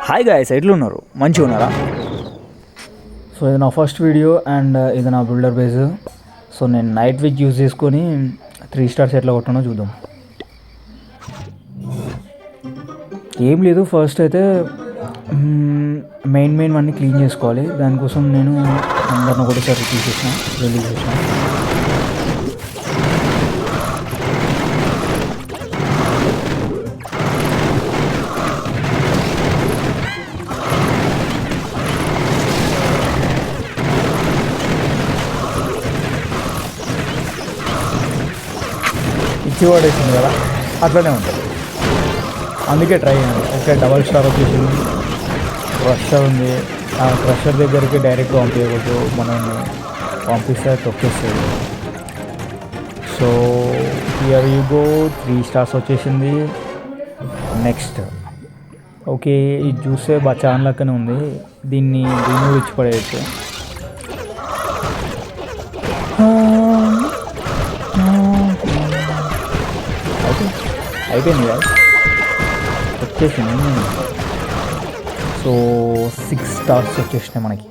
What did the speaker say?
Hi guys, ఎట్లున్నారు? మంచిగా ఉన్నారా? సో ఇది నా ఫస్ట్ వీడియో అండ్ ఇది నా బిల్డర్ బేస్. సో నేను నైట్ విచ్ యూజ్ చేసుకొని 3 స్టార్స్ ఎట్లా కొట్టానో చూద్దాం. ఏం లేదు, ఫస్ట్ అయితే మెయిన్ అన్నీ క్లీన్ చేసుకోవాలి. దానికోసం నేను అందరిని ఒకటేసారి రిలీజ్ చేసిన. ఇచ్చి పడేసింది కదా, అట్లనే ఉంటుంది. అందుకే ట్రై చేయండి. ఓకే, డబల్ స్టార్ వచ్చేసింది. క్రషర్ ఉంది. ఆ క్రషర్ దగ్గరికి డైరెక్ట్ పంపించకూడదు, మనం పంపిస్తే తొక్కేస్తుంది. So here you go, 3 stars వచ్చేసింది. నెక్స్ట్ ఓకే, ఇది చూస్తే బాగా చాలా లెక్కనే ఉంది. దీన్ని ఇచ్చి పడేయచ్చు. అయిపోయింది కదా, వచ్చేసింది. సో 6 స్టార్స్ వచ్చేసినాయి మనకి.